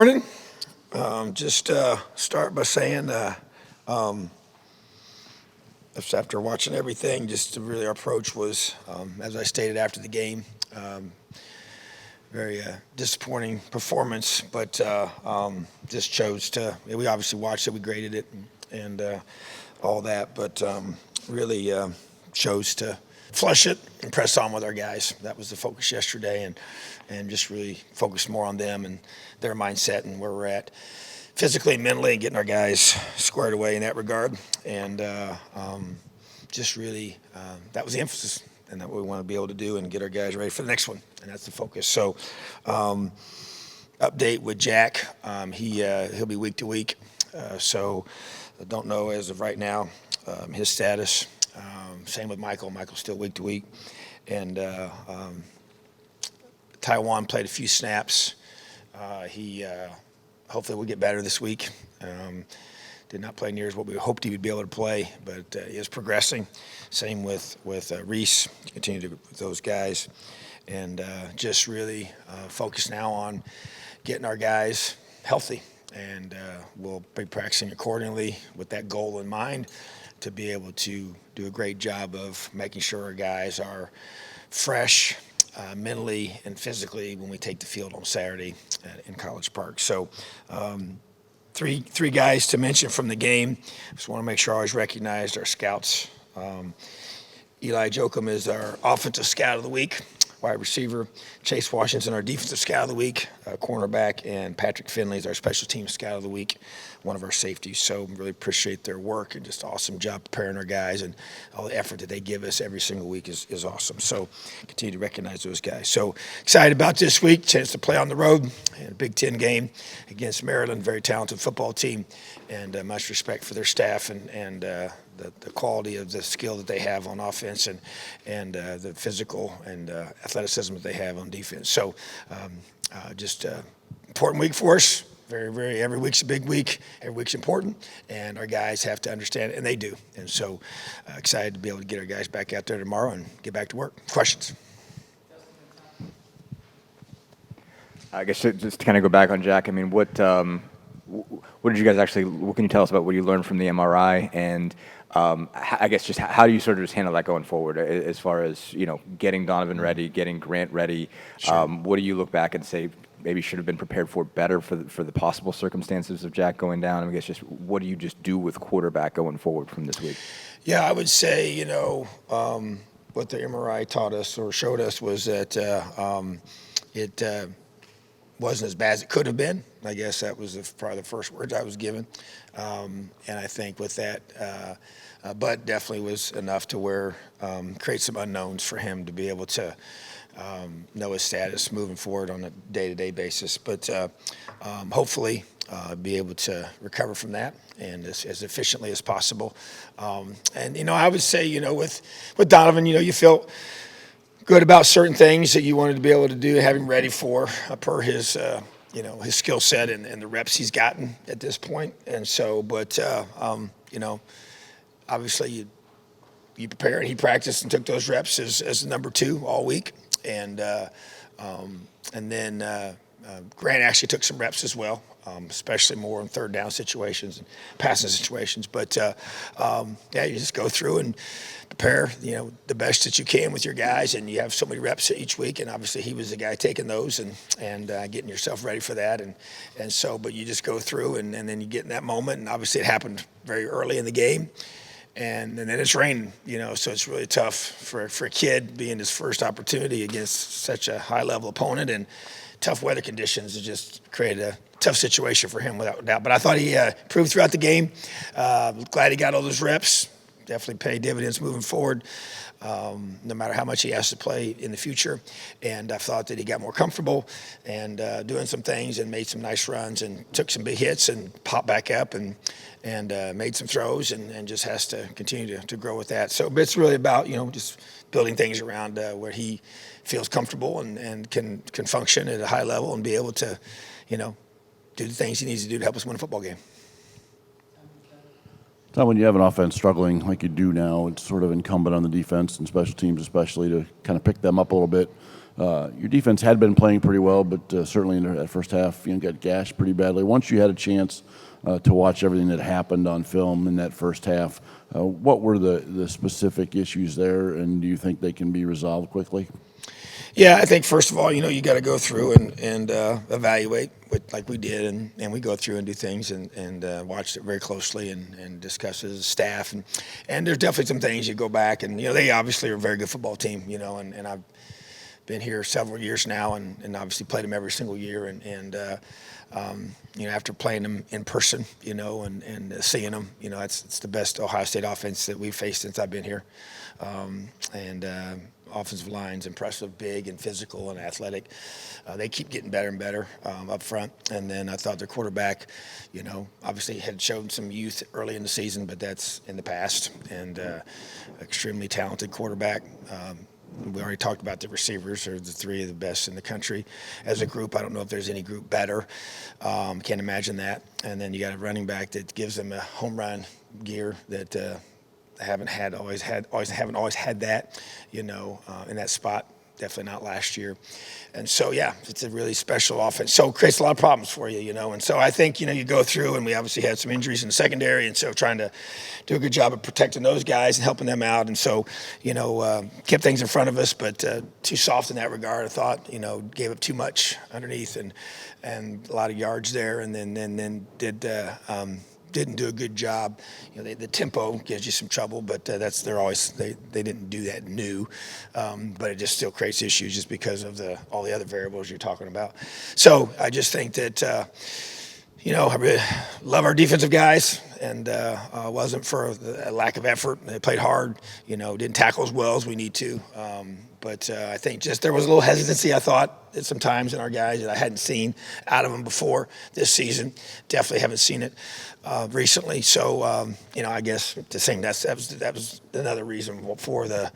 Morning. Just start by saying, just after watching everything, just really our approach was, as I stated after the game, very disappointing performance, but just chose to. We obviously watched it, we graded it, and all that, but really chose to flush it and press on with our guys. That was the focus yesterday, and just really focus more on them and their mindset and where we're at physically and mentally, and getting our guys squared away in that regard. And just really, that was the emphasis, and that what we want to be able to do and get our guys ready for the next one, and that's the focus. So update with Jack, he'll be week to week, so I don't know as of right now his status. Same with Michael. Michael's still week to week. And Taiwan played a few snaps. He hopefully will get better this week. Did not play near as what we hoped he would be able to play, but he is progressing. Same with Reese. Continue to with those guys. And just really focus now on getting our guys healthy. And we'll be practicing accordingly with that goal in mind, to be able to do a great job of making sure our guys are fresh mentally and physically when we take the field on Saturday in College Park. So three guys to mention from the game. Just want to make sure I always recognized our scouts. Eli Jokum is our offensive scout of the week. Wide receiver, Chase Washington, our defensive scout of the week, cornerback, and Patrick Finley is our special teams scout of the week, one of our safeties. So really appreciate their work and just awesome job preparing our guys, and all the effort that they give us every single week is awesome. So continue to recognize those guys. So excited about this week, chance to play on the road in a Big Ten game against Maryland, very talented football team, and much respect for their staff and the quality of the skill that they have on offense and the physical and athleticism that they have on defense. So just important week for us. Very, every week's a big week. Every week's important, and our guys have to understand it, and they do. And so excited to be able to get our guys back out there tomorrow and get back to work. Questions? I guess just to kind of go back on Jack, I mean, what did you guys actually, what can you tell us about what you learned from the MRI? And I guess just how do you sort of just handle that going forward as far as, getting Donovan ready, getting Grant ready? Sure. What do you look back and say maybe should have been prepared for better for the possible circumstances of Jack going down? I guess just what do you just do with quarterback going forward from this week? Yeah, I would say, what the MRI taught us or showed us was that it wasn't as bad as it could have been. I guess that was probably the first words I was given. And I think with that, but definitely was enough to where create some unknowns for him to be able to know his status moving forward on a day-to-day basis. But hopefully be able to recover from that and as efficiently as possible. And, I would say, with Donovan, you feel good about certain things that you wanted to be able to do, have him ready for per his, his skill set and the reps he's gotten at this point. And so, but, obviously you prepare, and he practiced and took those reps as the number 2 all week. And then Grant actually took some reps as well, especially more in third down situations and passing situations. But you just go through and prepare, the best that you can with your guys, and you have so many reps each week. And obviously he was the guy taking those and getting yourself ready for that. And so, but you just go through and then you get in that moment. And obviously it happened very early in the game. And then it's raining, so it's really tough for a kid being his first opportunity against such a high-level opponent, and tough weather conditions to just create a tough situation for him without doubt. But I thought he improved throughout the game. Glad he got all those reps. Definitely pay dividends moving forward, no matter how much he has to play in the future. And I thought that he got more comfortable and doing some things and made some nice runs and took some big hits and popped back up and made some throws and just has to continue to grow with that. So it's really about, just building things around where he feels comfortable and can function at a high level and be able to, do the things he needs to do to help us win a football game. Tom, when you have an offense struggling like you do now, it's sort of incumbent on the defense and special teams especially to kind of pick them up a little bit. Your defense had been playing pretty well, but certainly in that first half, got gashed pretty badly. Once you had a chance to watch everything that happened on film in that first half, what were the specific issues there, and do you think they can be resolved quickly? Yeah, I think first of all, you got to go through and evaluate like we did, and we go through and do things and watched it very closely and discuss it as a staff, and there's definitely some things you go back and they obviously are a very good football team, and I've been here several years now and obviously played them every single year and after playing them in person, and seeing them, it's the best Ohio State offense that we've faced since I've been here, and offensive line's impressive, big and physical and athletic. They keep getting better and better up front. And then I thought their quarterback, obviously had shown some youth early in the season, but that's in the past. And extremely talented quarterback. We already talked about the receivers are the three of the best in the country. As a group, I don't know if there's any group better. Can't imagine that. And then you got a running back that gives them a home run gear that haven't always had that, in that spot. Definitely not last year. And so, yeah, it's a really special offense. So it creates a lot of problems for you, And so I think, you go through, and we obviously had some injuries in the secondary, and so trying to do a good job of protecting those guys and helping them out. And so, kept things in front of us, but too soft in that regard. I thought, gave up too much underneath and a lot of yards there, and then didn't do a good job. The tempo gives you some trouble, but they didn't do that new, but it just still creates issues just because of all the other variables you're talking about. So I just think that I really love our defensive guys, and wasn't for a lack of effort. They played hard, didn't tackle as well as we need to. But I think just there was a little hesitancy, I thought, at some times in our guys that I hadn't seen out of them before this season. Definitely haven't seen it recently. So, I guess the same. That was another reason for the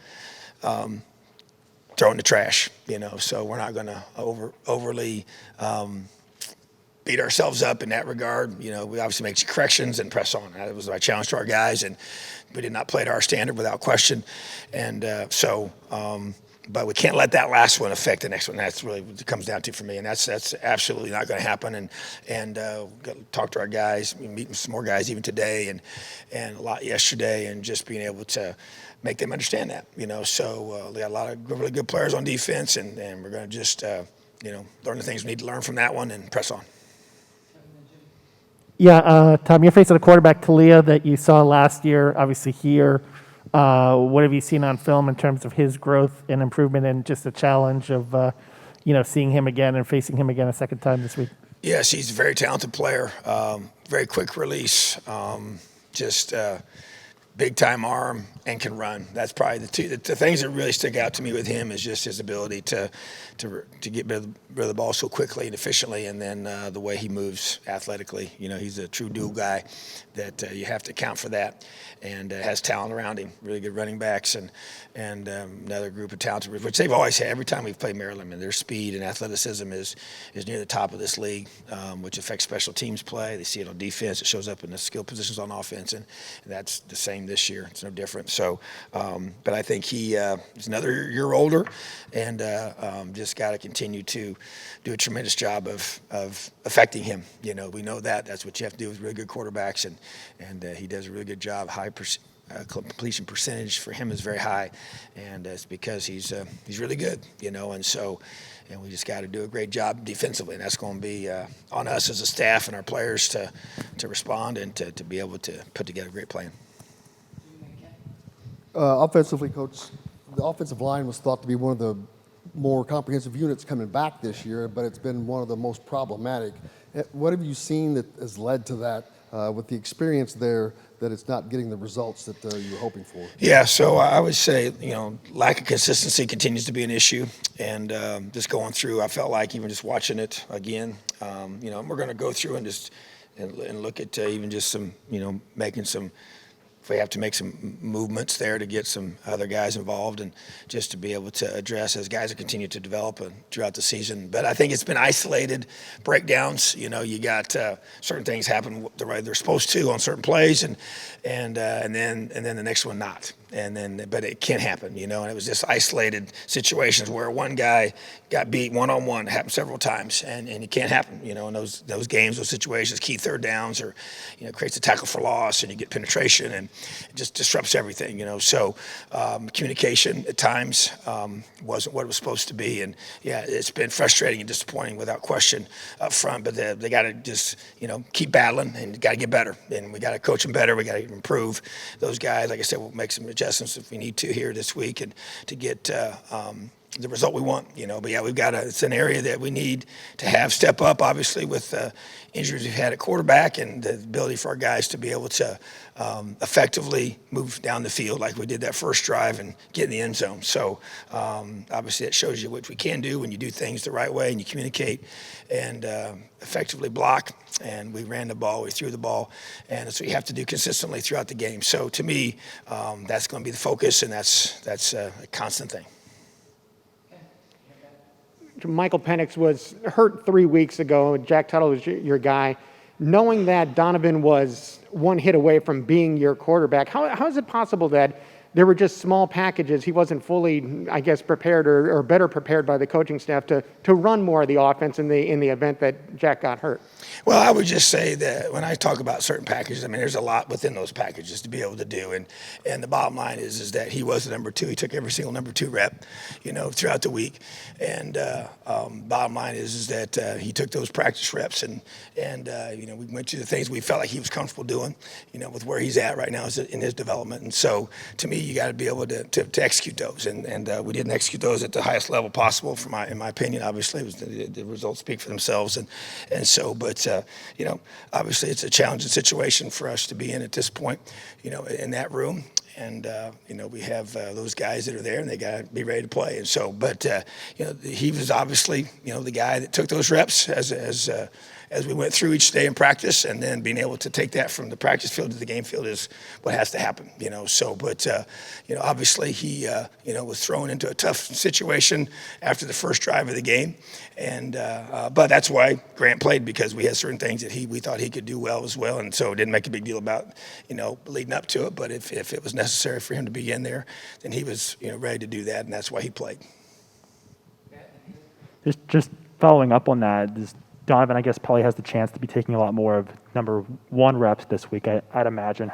throwing the trash. So we're not going to overly beat ourselves up in that regard. We obviously make corrections and press on. That was my challenge to our guys, and we did not play to our standard without question. And but we can't let that last one affect the next one. That's really what it comes down to for me, and that's absolutely not going to happen. And talk to our guys, meeting some more guys even today, and a lot yesterday, and just being able to make them understand that. So we got a lot of really good players on defense, and we're going to just learn the things we need to learn from that one and press on. Yeah, Tom, you're facing a quarterback, Talia, that you saw last year, obviously here. What have you seen on film in terms of his growth and improvement, and just the challenge of, seeing him again and facing him again a second time this week? Yes, he's a very talented player, very quick release, just big time arm, and can run. That's probably the things that really stick out to me with him is just his ability to get rid of the ball so quickly and efficiently, and then the way he moves athletically. He's a true dual guy that you have to account for that, and has talent around him. Really good running backs and another group of talented, which they've always had. Every time we've played Maryland, and their speed and athleticism is near the top of this league, which affects special teams play. They see it on defense. It shows up in the skill positions on offense, and that's the same this year. It's no different. So, but I think he is another year older, and just got to continue to do a tremendous job of affecting him. We know that's what you have to do with really good quarterbacks, and he does a really good job. High completion percentage for him is very high, and it's because he's really good. And we just got to do a great job defensively, and that's going to be on us as a staff and our players to respond and to be able to put together a great plan. Offensively, Coach, the offensive line was thought to be one of the more comprehensive units coming back this year, but it's been one of the most problematic. What have you seen that has led to that with the experience there, that it's not getting the results that you were hoping for? Yeah, so I would say, lack of consistency continues to be an issue. And just going through, I felt like even just watching it again, we're going to go through and look at even just some, making some, if we have to make some movements there to get some other guys involved, and just to be able to address as guys continue to develop throughout the season. But I think it's been isolated breakdowns. You got certain things happen the way they're supposed to on certain plays, and then the next one not. but it can't happen, and it was just isolated situations where one guy got beat one-on-one. It happened several times, and it can't happen, in those games, those situations, key third downs, or, creates a tackle for loss, and you get penetration, and it just disrupts everything, So communication at times wasn't what it was supposed to be, and yeah, it's been frustrating and disappointing without question up front, but they got to just, keep battling and got to get better, and we got to coach them better. We got to improve those guys. Like I said, we'll make some adjustments if we need to here this week, and to get the result we want, But yeah, it's an area that we need to have step up, obviously, with injuries we've had at quarterback, and the ability for our guys to be able to effectively move down the field like we did that first drive and get in the end zone. So obviously that shows you what we can do when you do things the right way and you communicate and effectively block. And we ran the ball, we threw the ball, and that's what you have to do consistently throughout the game. So to me, that's going to be the focus, and that's a constant thing. Michael Penix was hurt 3 weeks ago. Jack Tuttle was your guy. Knowing that Donovan was one hit away from being your quarterback, how is it possible that there were just small packages? He wasn't fully, I guess, prepared or better prepared by the coaching staff to run more of the offense in the event that Jack got hurt. Well, I would just say that when I talk about certain packages, I mean, there's a lot within those packages to be able to do. And the bottom line is that he was the number two. He took every single number two rep, throughout the week. And bottom line is that he took those practice reps and we went through the things we felt like he was comfortable doing, with where he's at right now in his development. And so to me, you got to be able to execute those. And we didn't execute those at the highest level possible, in my opinion. Obviously, it was the results speak for themselves. And so, but obviously it's a challenging situation for us to be in at this point, in that room. And, we have those guys that are there and they got to be ready to play. And so, but, he was obviously, the guy that took those reps as we went through each day in practice, and then being able to take that from the practice field to the game field is what has to happen, So, but, obviously he, was thrown into a tough situation after the first drive of the game. And, but that's why Grant played, because we had certain things that we thought he could do well as well. And so it didn't make a big deal about, leading up to it. But if it was necessary for him to be in there, then he was, ready to do that. And that's why he played. Just following up on that, Donovan, I guess, probably has the chance to be taking a lot more of number one reps this week, I'd imagine.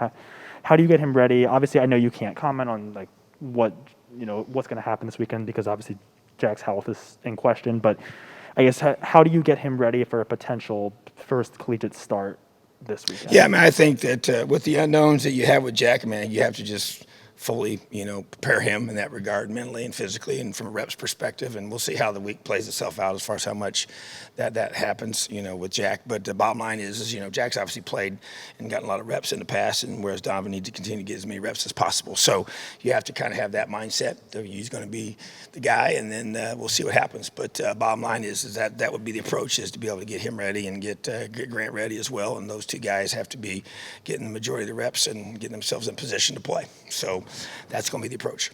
How do you get him ready? Obviously, I know you can't comment on what's going to happen this weekend, because obviously Jack's health is in question. But I guess how do you get him ready for a potential first collegiate start this weekend? Yeah, I mean, I think that with the unknowns that you have with Jack, man, you have to just fully, prepare him in that regard, mentally and physically, and from a reps perspective. And we'll see how the week plays itself out as far as how much that happens, with Jack. But the bottom line is Jack's obviously played and gotten a lot of reps in the past, and whereas Donovan needs to continue to get as many reps as possible. So you have to kind of have that mindset that he's going to be the guy, and then we'll see what happens. But bottom line is that would be the approach, is to be able to get him ready and get Grant ready as well. And those two guys have to be getting the majority of the reps and getting themselves in position to play. So that's going to be the approach.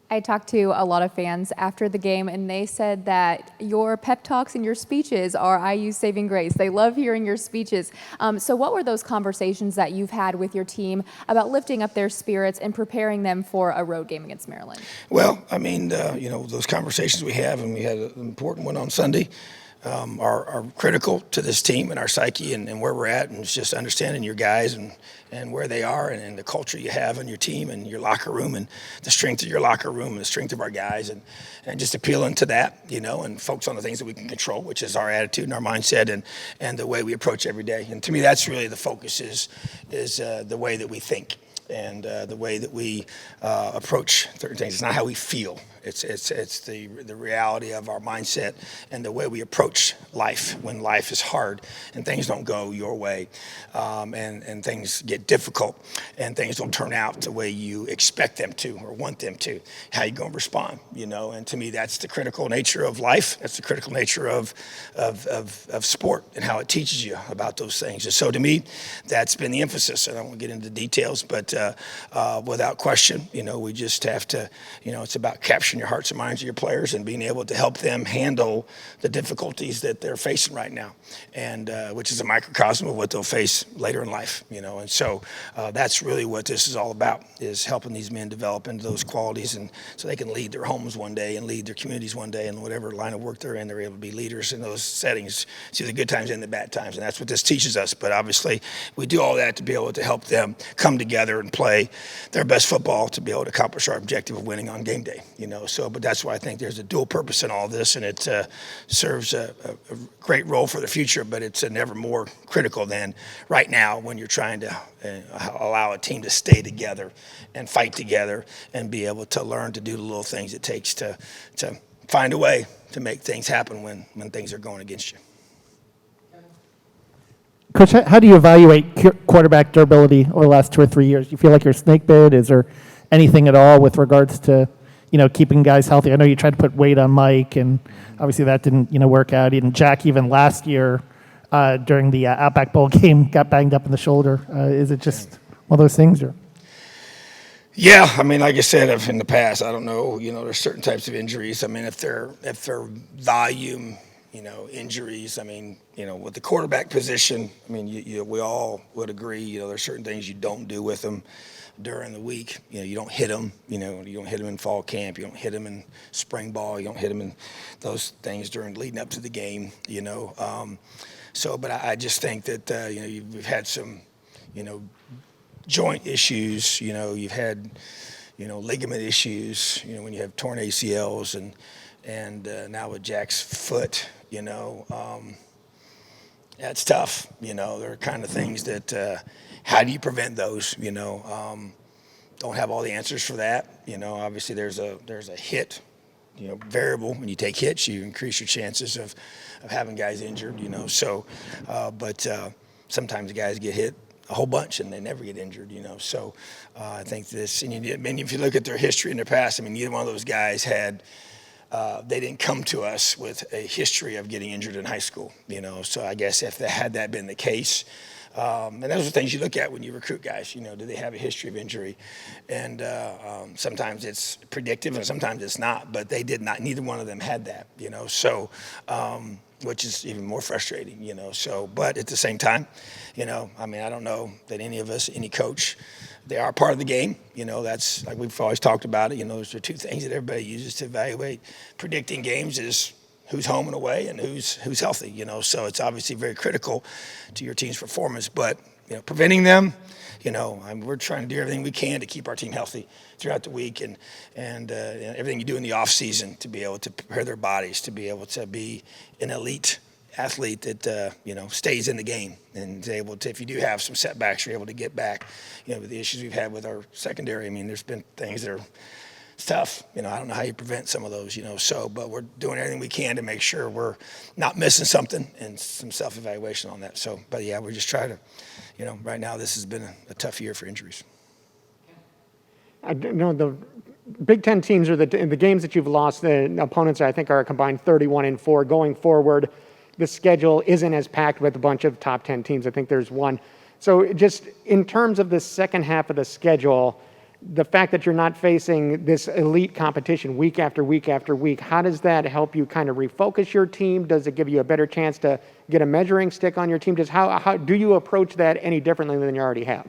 I talked to a lot of fans after the game, and they said that your pep talks and your speeches are IU's saving grace. They love hearing your speeches. So what were those conversations that you've had with your team about lifting up their spirits and preparing them for a road game against Maryland? Well, I mean, those conversations we have, and we had an important one on Sunday, are critical to this team and our psyche and where we're at, and it's just understanding your guys and where they are and the culture you have in your team and your locker room and the strength of your locker room and the strength of our guys and just appealing to that, and focus on the things that we can control, which is our attitude and our mindset and the way we approach every day. And to me, that's really the focus is the way that we think and the way that we approach certain things. It's not how we feel. It's the reality of our mindset and the way we approach life when life is hard and things don't go your way, and things get difficult and things don't turn out the way you expect them to or want them to. How you going to respond? And to me, that's the critical nature of life. That's the critical nature of sport and how it teaches you about those things. And so to me, that's been the emphasis. I don't want to get into details, but without question, we just have to, it's about capturing in your hearts and minds of your players and being able to help them handle the difficulties that they're facing right now, and which is a microcosm of what they'll face later in life, And so that's really what this is all about, is helping these men develop into those qualities, and so they can lead their homes one day and lead their communities one day, and whatever line of work they're in, they're able to be leaders in those settings through the good times and the bad times, and that's what this teaches us. But obviously, we do all that to be able to help them come together and play their best football to be able to accomplish our objective of winning on game day, So, but that's why I think there's a dual purpose in all this, and it serves a great role for the future, but it's never more critical than right now when you're trying to allow a team to stay together and fight together and be able to learn to do the little things it takes to find a way to make things happen when things are going against you. Coach, how do you evaluate quarterback durability over the last 2 or 3 years? Do you feel like you're snake bit? Is there anything at all with regards to, keeping guys healthy? I know you tried to put weight on Mike, and obviously that didn't, work out. And Jack, even last year during the Outback Bowl game, got banged up in the shoulder. Is it just one of those things? Or? Yeah, I mean, like I said in the past, I don't know. There's certain types of injuries. I mean, if they're volume, injuries. I mean, with the quarterback position, I mean, we all would agree. There's certain things you don't do with them during the week. You don't hit them. You don't hit them in fall camp. You don't hit them in spring ball. You don't hit them in those things leading up to the game. But I just think that we've had some, joint issues. You've had, ligament issues. When you have torn ACLs and now with Jack's foot, that's tough. There are kind of things that how do you prevent those? Don't have all the answers for that. Obviously there's a hit, variable. When you take hits, you increase your chances of having guys injured. But sometimes guys get hit a whole bunch and they never get injured. So I think this, and if you look at their history in their past, I mean, neither one of those guys had. They didn't come to us with a history of getting injured in high school, So I guess if had that been the case, and those are things you look at when you recruit guys, do they have a history of injury? And sometimes it's predictive and sometimes it's not, but they did not. Neither one of them had that, So, which is even more frustrating, So, but at the same time, I mean, I don't know that any of us, any coach, they are part of the game. That's like we've always talked about it. Those are two things that everybody uses to evaluate predicting games is who's home and away and who's healthy, So it's obviously very critical to your team's performance. But, preventing them, we're trying to do everything we can to keep our team healthy throughout the week and everything you do in the off season to be able to prepare their bodies, to be able to be an elite athlete that stays in the game and is able to, if you do have some setbacks, you're able to get back. With the issues we've had with our secondary, I mean, there's been things that are tough. I don't know how you prevent some of those, but we're doing everything we can to make sure we're not missing something and some self-evaluation on that. So, but yeah, we're just trying to, right now this has been a tough year for injuries. The Big Ten teams are the games that you've lost. The opponents, I think, are a combined 31-4 going forward. The schedule isn't as packed with a bunch of top 10 teams. I think there's one. So just in terms of the second half of the schedule, the fact that you're not facing this elite competition week after week after week, how does that help you kind of refocus your team? Does it give you a better chance to get a measuring stick on your team? Just how do you approach that any differently than you already have?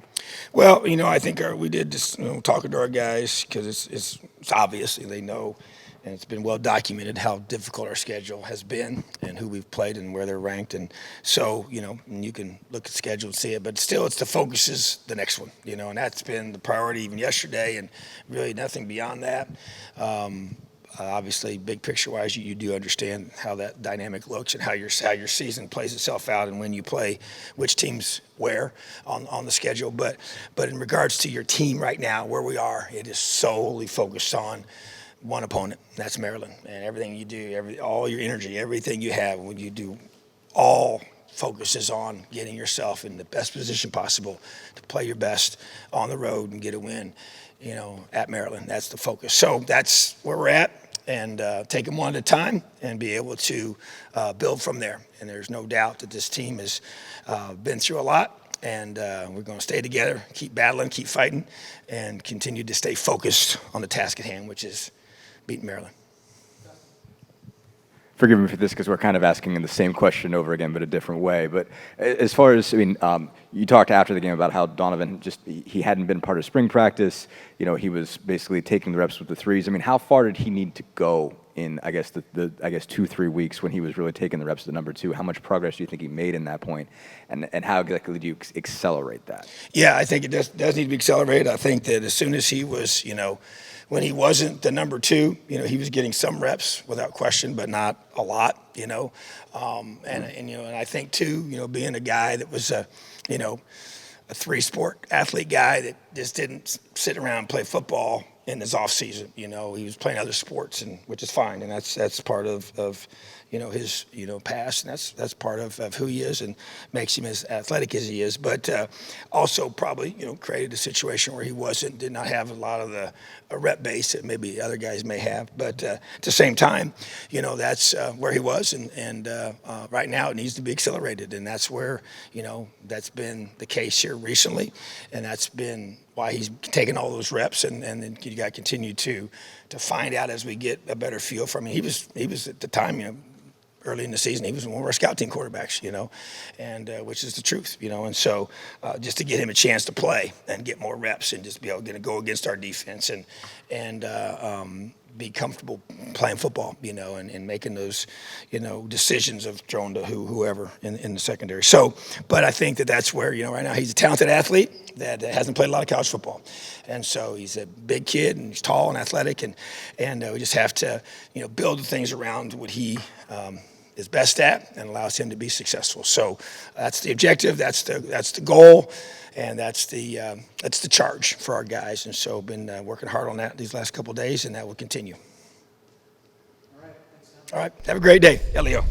Well, I think we did just talking to our guys because it's obviously they know. And it's been well documented how difficult our schedule has been and who we've played and where they're ranked. And so, and you can look at the schedule and see it, but still the focus is the next one, and that's been the priority even yesterday and really nothing beyond that. Obviously, big picture-wise, you do understand how that dynamic looks and how your season plays itself out and when you play which teams where on the schedule. But in regards to your team right now, where we are, it is solely focused on one opponent, that's Maryland, and everything you do, all your energy, everything you have, when you do, all focuses on getting yourself in the best position possible to play your best on the road and get a win, at Maryland. That's the focus. So that's where we're at, and take them one at a time and be able to build from there. And there's no doubt that this team has been through a lot. And we're going to stay together, keep battling, keep fighting, and continue to stay focused on the task at hand, which is beating Maryland. Forgive me for this because we're kind of asking the same question over again, but a different way. But as far as, I mean, you talked after the game about how Donovan he hadn't been part of spring practice. You know, he was basically taking the reps with the threes. I mean, how far did he need to go in, I guess, the 2-3 weeks when he was really taking the reps at the number two? How much progress do you think he made in that point? And how exactly do you accelerate that? Yeah, I think it does need to be accelerated. I think that as soon as he was, when he wasn't the number two, he was getting some reps without question, but not a lot, and I think too, being a guy that was a three-sport athlete guy that just didn't sit around and play football in his off season, he was playing other sports, and which is fine, and that's part of his past, and that's part of who he is and makes him as athletic as he is, but also probably created a situation where he did not have a lot of the rep base that maybe other guys may have, but at the same time, that's where he was, and right now it needs to be accelerated, and that's where that's been the case here recently, and that's been why he's taken all those reps, and then you got to continue to find out as we get a better feel from him. He was at the time, early in the season, he was one of our scout team quarterbacks, and which is the truth, and so just to get him a chance to play and get more reps and just be able to go against our defense and be comfortable playing football, and making those, decisions of throwing to whoever in the secondary. So, but I think that's where, right now he's a talented athlete that hasn't played a lot of college football. And so he's a big kid and he's tall and athletic and we just have to, build the things around what he is best at and allows him to be successful. So that's the objective, that's the goal, and that's the charge for our guys. And so been working hard on that these last couple of days, and that will continue. All right. Have a great day, Elio.